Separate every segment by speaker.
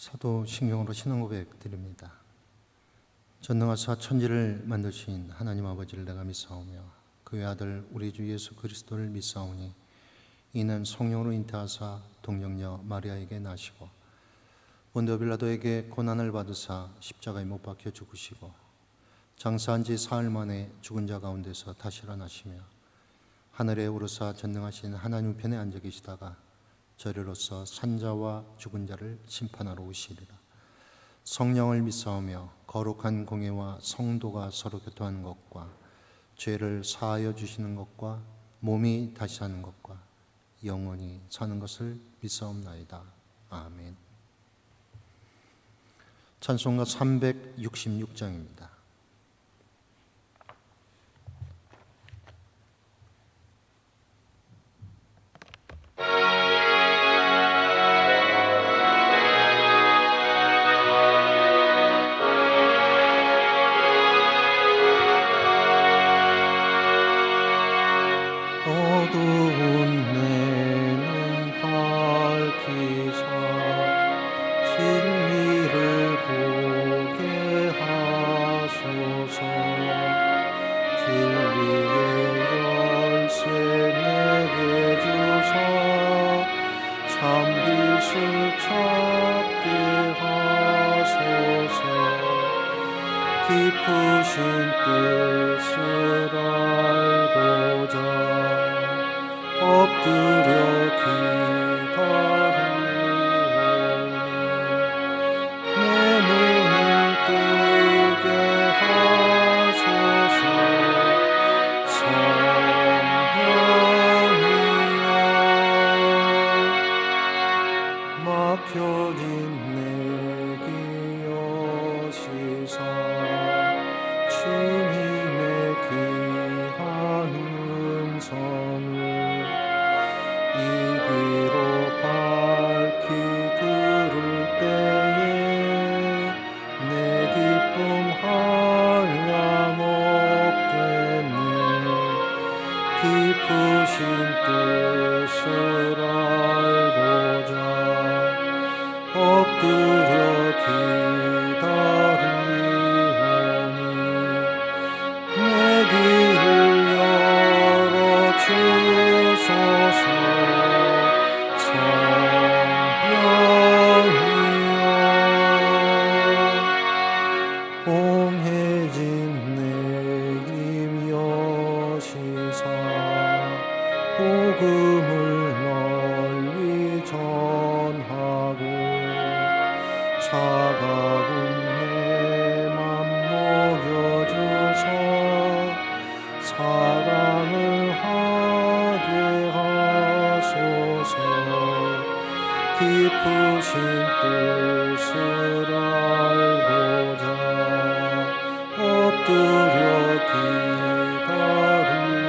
Speaker 1: 사도신경으로 신앙고백 드립니다. 전능하사 천지를 만드신 하나님 아버지를 내가 믿사오며 그의 아들 우리 주 예수 그리스도를 믿사오니 이는 성령으로 잉태하사 동정녀 마리아에게 나시고 본디오 빌라도에게 고난을 받으사 십자가에 못 박혀 죽으시고 장사한 지 사흘 만에 죽은 자 가운데서 다시 일어나시며 하늘에 오르사 전능하신 하나님 우편에 앉아 계시다가 저리로서 산자와 죽은 자를 심판하러 오시리라. 성령을 믿사오며 거룩한 공예와 성도가 서로 교통하는 것과 죄를 사하여 주시는 것과 몸이 다시 사는 것과 영원히 사는 것을 믿사옵나이다. 아멘. 찬송가 366장입니다. 어두운 내 눈 밝히사 진리를 보게 하소서. 진리의 열쇠 내게 주사 참빛을 찾게 하소서. 깊으신 뜻을 알고자 엎드려 기다리오니 내 눈을 뜨게 하소서. 성령이여 막혀진 내 길 여시사 주님의 귀한 음성을 이기로 밝히 들을 때에 내 기쁨 한량 없겠네. 깊으신 뜻을 알고자 엎드려 기다리오니 내 길을 열어주소서. 봉해진 내 힘 여시사 복음을 널리 전하고 차가운 내 맘 녹여주사 사랑을 하게 하소서. 깊으신 뜻을 알고자 엎드려 기다리오니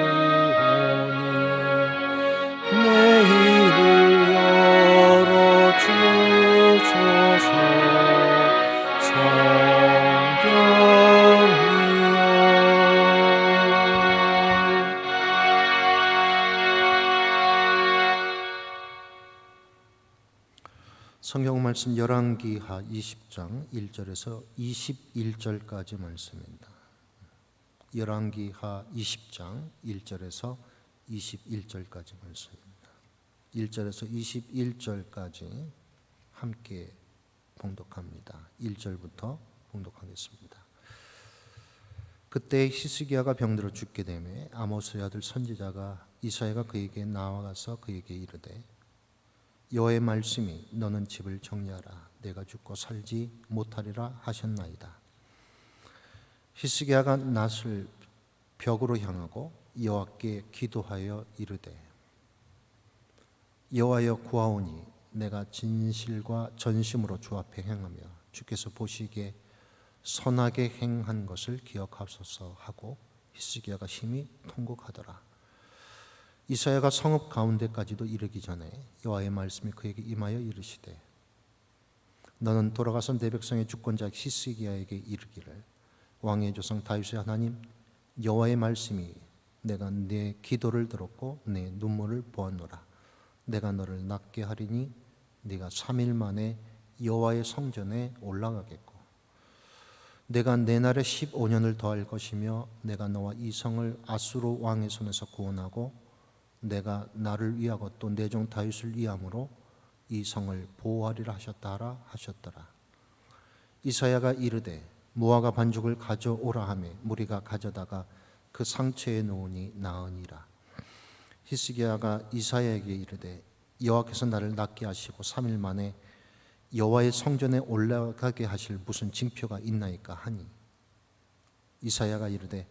Speaker 1: 내 입을 열어주소서. 성령이여 성경 말씀 열왕기하 20장 1절에서 21절까지 말씀입니다. 열왕기하 20장 1절에서 21절까지 말씀입니다. 1절에서 21절까지 함께 봉독합니다. 1절부터 봉독하겠습니다. 그때 히스기야가 병들어 죽게 되매 아모스의 아들 선지자가 이사야가 그에게 나아가서 그에게 이르되 여호와의 말씀이 너는 집을 정리하라. 내가 죽고 살지 못하리라 하셨나이다. 히스기야가 낯을 벽으로 향하고 여호와께 기도하여 이르되 여호와여 구하오니 내가 진실과 전심으로 주 앞에 행하며 주께서 보시기에 선하게 행한 것을 기억하소서 하고 히스기야가 심히 통곡하더라. 이사야가 성읍 가운데까지도 이르기 전에 여호와의 말씀이 그에게 임하여 이르시되 너는 돌아가서 내 백성의 주권자 히스기야에게 이르기를 왕의 조상 다윗의 하나님 여호와의 말씀이 내가 내 기도를 들었고 내 눈물을 보았노라. 내가 너를 낫게 하리니 네가 3일 만에 여호와의 성전에 올라가겠고 내가 내 날에 15년을 더할 것이며 내가 너와 이 성을 아수르 왕의 손에서 구원하고 내가 나를 위하고 또 내 종 다윗을 위함으로 이 성을 보호하리라 하셨다 하셨더라. 이사야가 이르되 무화과 반죽을 가져오라 하매 무리가 가져다가 그 상처에 놓으니 나으니라. 히스기야가 이사야에게 이르되 여호와께서 나를 낫게 하시고 3일 만에 여호와의 성전에 올라가게 하실 무슨 징표가 있나이까 하니 이사야가 이르되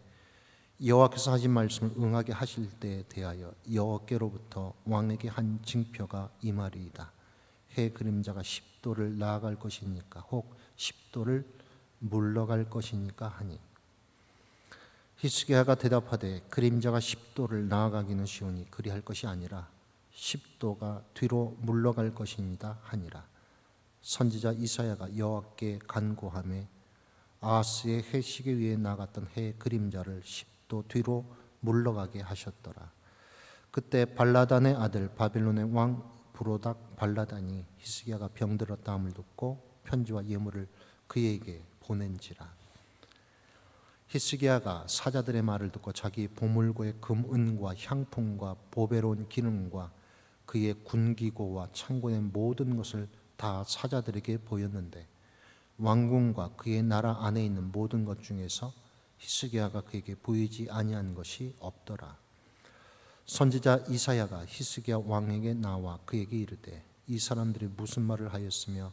Speaker 1: 여호와께서 하신 말씀을 응하게 하실 때에 대하여 여호와께로부터 왕에게 한 징표가 이 말이이다. 해 그림자가 10도를 나아갈 것이니까 혹 10도를 물러갈 것이니까 하니 히스기야가 대답하되 그림자가 10도를 나아가기는 쉬우니 그리할 것이 아니라 10도가 뒤로 물러갈 것이니다 하니라. 선지자 이사야가 여호와께 간구하며 아하스의 해시계 위에 나갔던 해 그림자를 10도 뒤로 물러가게 하셨더라. 그때 발라단의 아들 바벨론의 왕 브로닥 발라단이 히스기야가 병들었다함을 듣고 편지와 예물을 그에게 보낸지라. 히스기야가 사자들의 말을 듣고 자기 보물고의 금은과 향품과 보배로운 기능과 그의 군기고와 창고의 모든 것을 다 사자들에게 보였는데 왕궁과 그의 나라 안에 있는 모든 것 중에서 히스기야가 그에게 보이지 아니한 것이 없더라. 선지자 이사야가 히스기야 왕에게 나와 그에게 이르되 이 사람들이 무슨 말을 하였으며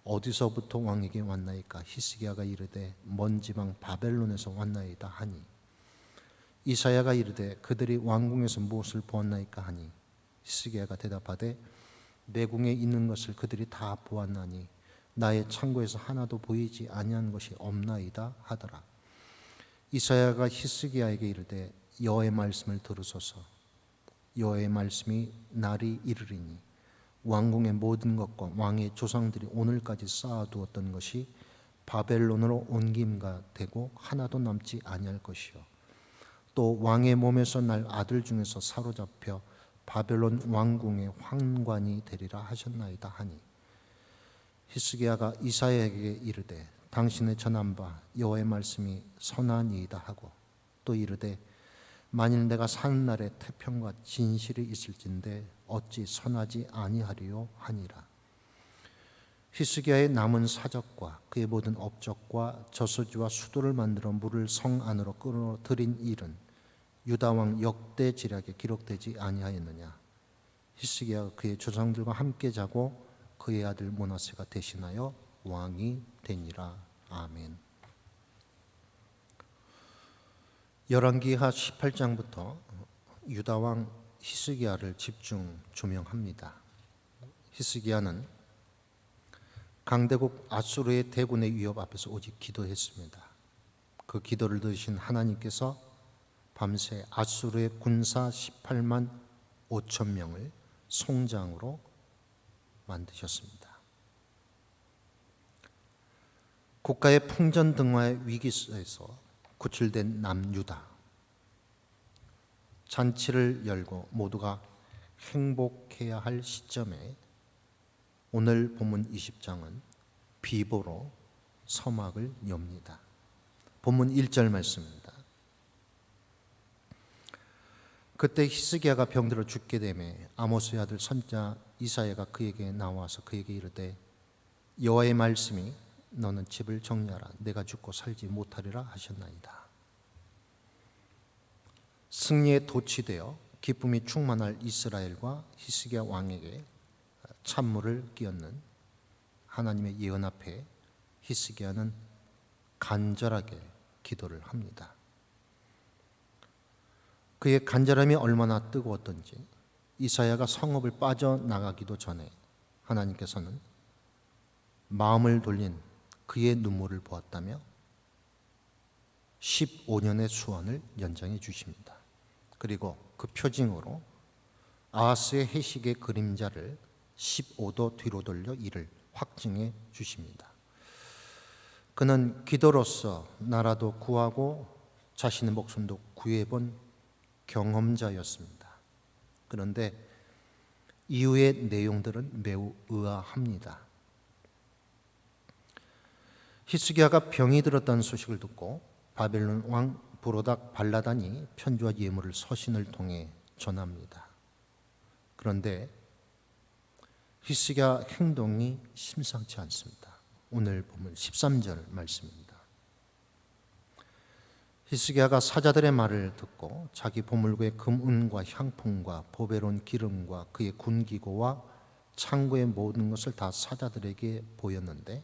Speaker 1: 어디서부터 왕에게 왔나이까? 히스기야가 이르되 먼 지방 바벨론에서 왔나이다 하니 이사야가 이르되 그들이 왕궁에서 무엇을 보았나이까 하니 히스기야가 대답하되 내궁에 있는 것을 그들이 다 보았나니 나의 창고에서 하나도 보이지 아니한 것이 없나이다 하더라. 이사야가 히스기야에게 이르되 여호와의 말씀을 들으소서. 여호와의 말씀이 날이 이르리니 왕궁의 모든 것과 왕의 조상들이 오늘까지 쌓아두었던 것이 바벨론으로 옮김가 되고 하나도 남지 아니할 것이요 또 왕의 몸에서 날 아들 중에서 사로잡혀 바벨론 왕궁의 황관이 되리라 하셨나이다 하니 히스기야가 이사야에게 이르되 당신의 전한 바 여호와의 말씀이 선하니이다 하고 또 이르되 만일 내가 사는 날에 태평과 진실이 있을진데 어찌 선하지 아니하리요 하니라. 히스기야의 남은 사적과 그의 모든 업적과 저수지와 수도를 만들어 물을 성 안으로 끌어들인 일은 유다 왕 역대 지략에 기록되지 아니하였느냐. 히스기야가 그의 조상들과 함께 자고 그의 아들 므낫세가 대신하여 왕이 되니라. 아멘. 열왕기하 18장부터 유다 왕 히스기야를 집중 조명합니다. 히스기야는 강대국 아수르의 대군의 위협 앞에서 오직 기도했습니다. 그 기도를 들으신 하나님께서 밤새 아수르의 군사 18만 5천 명을 송장으로 만드셨습니다. 국가의 풍전등화의 위기 속에서 구출된 남유다 잔치를 열고 모두가 행복해야 할 시점에 오늘 본문 20장은 비보로 서막을 엽니다. 본문 1절 말씀입니다. 그때 히스기야가 병들어 죽게 되매 아모스의 아들 선지자 이사야가 그에게 나와서 그에게 이르되 여호와의 말씀이 너는 집을 정리하라 내가 죽고 살지 못하리라 하셨나이다. 승리에 도취되어 기쁨이 충만할 이스라엘과 히스기야 왕에게 찬물을 끼얹는 하나님의 예언 앞에 히스기야는 간절하게 기도를 합니다. 그의 간절함이 얼마나 뜨거웠던지 이사야가 성읍을 빠져나가기도 전에 하나님께서는 마음을 돌린 그의 눈물을 보았다며 15년의 수원을 연장해 주십니다. 그리고 그 표징으로 아하스의 해식의 그림자를 15도 뒤로 돌려 이를 확증해 주십니다. 그는 기도로서 나라도 구하고 자신의 목숨도 구해본 경험자였습니다. 그런데 이후의 내용들은 매우 의아합니다. 히스기야가 병이 들었다는 소식을 듣고 바벨론 왕 브로닥 발라단이 편지와 예물을 서신을 통해 전합니다. 그런데 히스기야 행동이 심상치 않습니다. 오늘 보면 13절 말씀입니다. 히스기야가 사자들의 말을 듣고 자기 보물고의 금은과 향품과 보배로운 기름과 그의 군기고와 창고의 모든 것을 다 사자들에게 보였는데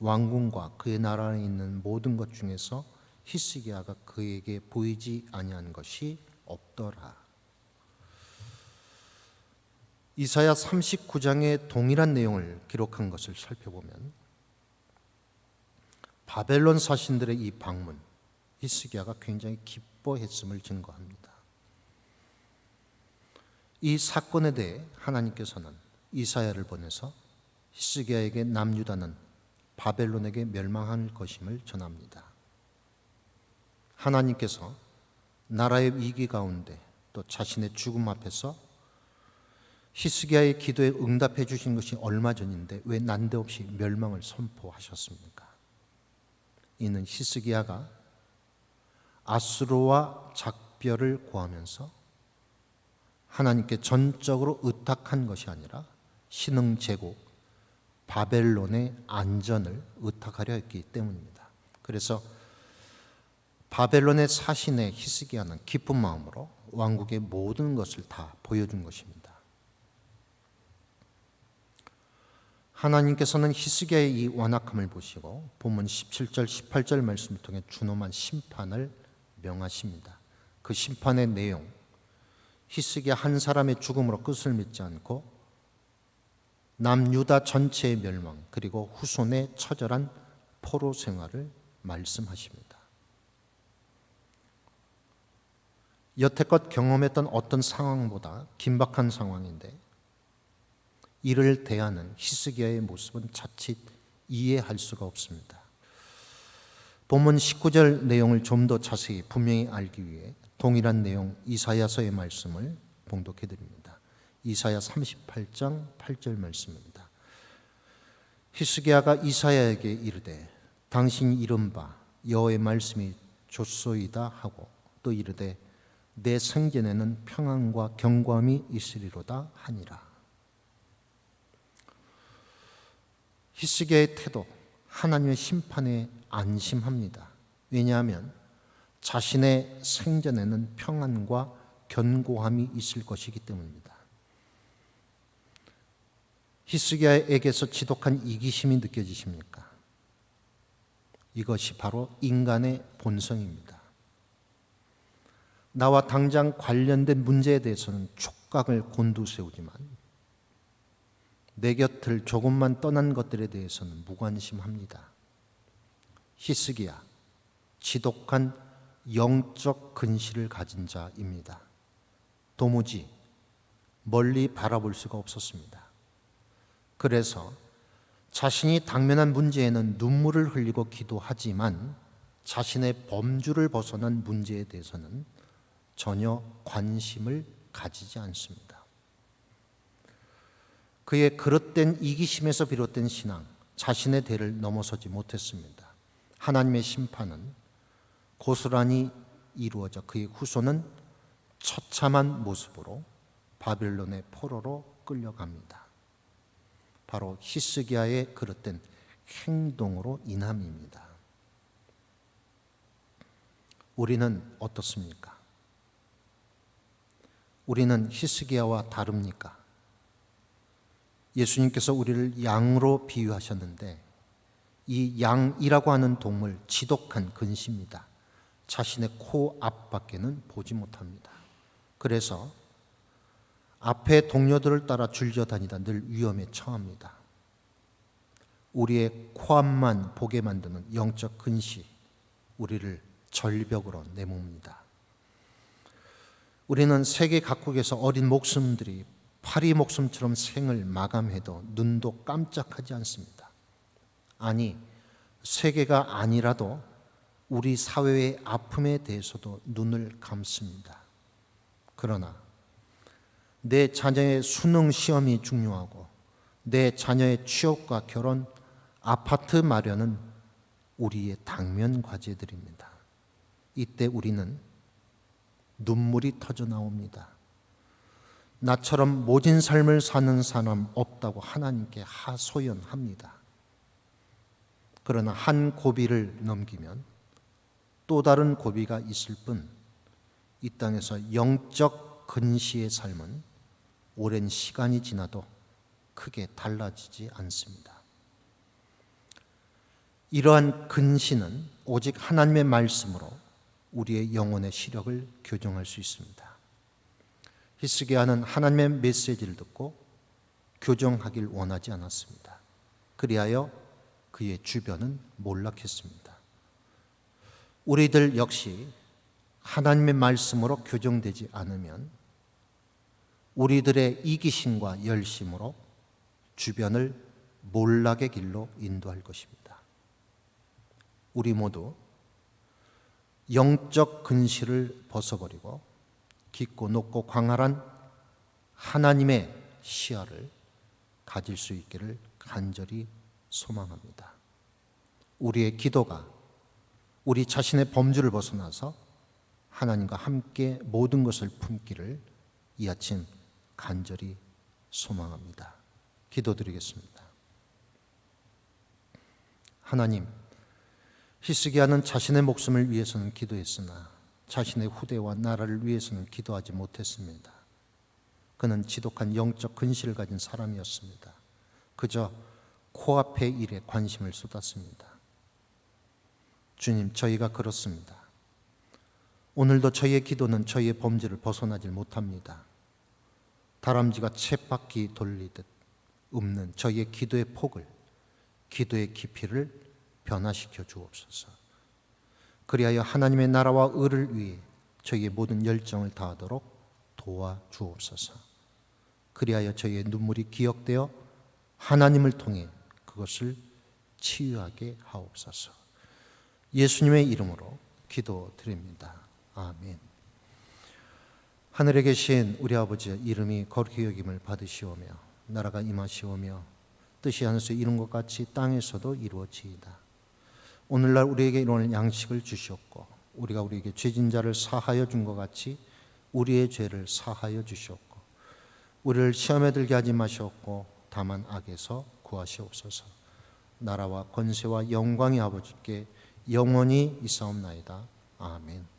Speaker 1: 왕궁과 그의 나라에 있는 모든 것 중에서 히스기야가 그에게 보이지 아니한 것이 없더라. 이사야 39장의 동일한 내용을 기록한 것을 살펴보면 바벨론 사신들의 이 방문, 히스기야가 굉장히 기뻐했음을 증거합니다. 이 사건에 대해 하나님께서는 이사야를 보내서 히스기야에게 남유다는 바벨론에게 멸망할 것임을 전합니다. 하나님께서 나라의 위기 가운데 또 자신의 죽음 앞에서 히스기야의 기도에 응답해 주신 것이 얼마 전인데 왜 난데없이 멸망을 선포하셨습니까? 이는 히스기야가 아수르와 작별을 구하면서 하나님께 전적으로 의탁한 것이 아니라 신흥 제국 바벨론의 안전을 의탁하려 했기 때문입니다. 그래서 바벨론의 사신의 히스기야는 기쁜 마음으로 왕국의 모든 것을 다 보여준 것입니다. 하나님께서는 히스기야의 이 완악함을 보시고 본문 17절 18절 말씀을 통해 준엄한 심판을 명하십니다. 그 심판의 내용, 히스기야 한 사람의 죽음으로 끝을 맺지 않고 남유다 전체의 멸망 그리고 후손의 처절한 포로 생활을 말씀하십니다. 여태껏 경험했던 어떤 상황보다 긴박한 상황인데 이를 대하는 히스기야의 모습은 자칫 이해할 수가 없습니다. 본문 19절 내용을 좀 더 자세히 분명히 알기 위해 동일한 내용 이사야서의 말씀을 봉독해 드립니다. 이사야 38장 8절 말씀입니다. 히스기야가 이사야에게 이르되 당신이 이른 바 여호와의 말씀이 좋소이다 하고 또 이르되 내 생전에는 평안과 경고함이 있으리로다 하니라. 히스기야의 태도, 하나님의 심판에 안심합니다. 왜냐하면 자신의 생전에는 평안과 견고함이 있을 것이기 때문입니다. 히스기야에게서 지독한 이기심이 느껴지십니까? 이것이 바로 인간의 본성입니다. 나와 당장 관련된 문제에 대해서는 촉각을 곤두세우지만 내 곁을 조금만 떠난 것들에 대해서는 무관심합니다. 히스기야, 지독한 영적 근시를 가진 자입니다. 도무지 멀리 바라볼 수가 없었습니다. 그래서 자신이 당면한 문제에는 눈물을 흘리고 기도하지만 자신의 범주를 벗어난 문제에 대해서는 전혀 관심을 가지지 않습니다. 그의 그릇된 이기심에서 비롯된 신앙, 자신의 대를 넘어서지 못했습니다. 하나님의 심판은 고스란히 이루어져 그의 후손은 처참한 모습으로 바벨론의 포로로 끌려갑니다. 바로 히스기야의 그릇된 행동으로 인함입니다. 우리는 어떻습니까? 우리는 히스기야와 다릅니까? 예수님께서 우리를 양으로 비유하셨는데 이 양이라고 하는 동물 지독한 근시입니다. 자신의 코 앞밖에는 보지 못합니다. 그래서 앞에 동료들을 따라 줄져 다니다 늘 위험에 처합니다. 우리의 코앞만 보게 만드는 영적 근시, 우리를 절벽으로 내몬니다. 우리는 세계 각국에서 어린 목숨들이 파리 목숨처럼 생을 마감해도 눈도 깜짝하지 않습니다. 아니, 세계가 아니라도 우리 사회의 아픔에 대해서도 눈을 감습니다. 그러나 내 자녀의 수능 시험이 중요하고 내 자녀의 취업과 결혼, 아파트 마련은 우리의 당면 과제들입니다. 이때 우리는 눈물이 터져 나옵니다. 나처럼 모진 삶을 사는 사람 없다고 하나님께 하소연합니다. 그러나 한 고비를 넘기면 또 다른 고비가 있을 뿐, 이 땅에서 영적 근시의 삶은 오랜 시간이 지나도 크게 달라지지 않습니다. 이러한 근시는 오직 하나님의 말씀으로 우리의 영혼의 시력을 교정할 수 있습니다. 히스기야는 하나님의 메시지를 듣고 교정하길 원하지 않았습니다. 그리하여 그의 주변은 몰락했습니다. 우리들 역시 하나님의 말씀으로 교정되지 않으면 우리들의 이기심과 열심으로 주변을 몰락의 길로 인도할 것입니다. 우리 모두 영적 근시를 벗어버리고 깊고 높고 광활한 하나님의 시야를 가질 수 있기를 간절히 소망합니다. 우리의 기도가 우리 자신의 범주를 벗어나서 하나님과 함께 모든 것을 품기를 이 아침 간절히 소망합니다. 기도드리겠습니다. 하나님, 히스기야는 자신의 목숨을 위해서는 기도했으나 자신의 후대와 나라를 위해서는 기도하지 못했습니다. 그는 지독한 영적 근시를 가진 사람이었습니다. 그저 코앞의 일에 관심을 쏟았습니다. 주님, 저희가 그렇습니다. 오늘도 저희의 기도는 저희의 범죄를 벗어나질 못합니다. 다람쥐가 쳇바퀴 돌리듯 읊는 저희의 기도의 폭을, 기도의 깊이를 변화시켜 주옵소서. 그리하여 하나님의 나라와 의를 위해 저희의 모든 열정을 다하도록 도와주옵소서. 그리하여 저희의 눈물이 기억되어 하나님을 통해 그것을 치유하게 하옵소서. 예수님의 이름으로 기도드립니다. 아멘. 하늘에 계신 우리 아버지의 이름이 거룩히 여김을 받으시오며 나라가 임하시오며 뜻이 하늘에서 이룬 것 같이 땅에서도 이루어지이다. 오늘날 우리에게 일어날 양식을 주시옵고 우리가 우리에게 죄진 자를 사하여 준 것 같이 우리의 죄를 사하여 주시옵고 우리를 시험에 들게 하지 마시옵고 다만 악에서 구하시옵소서. 나라와 권세와 영광이 아버지께 영원히 있사옵나이다. 아멘.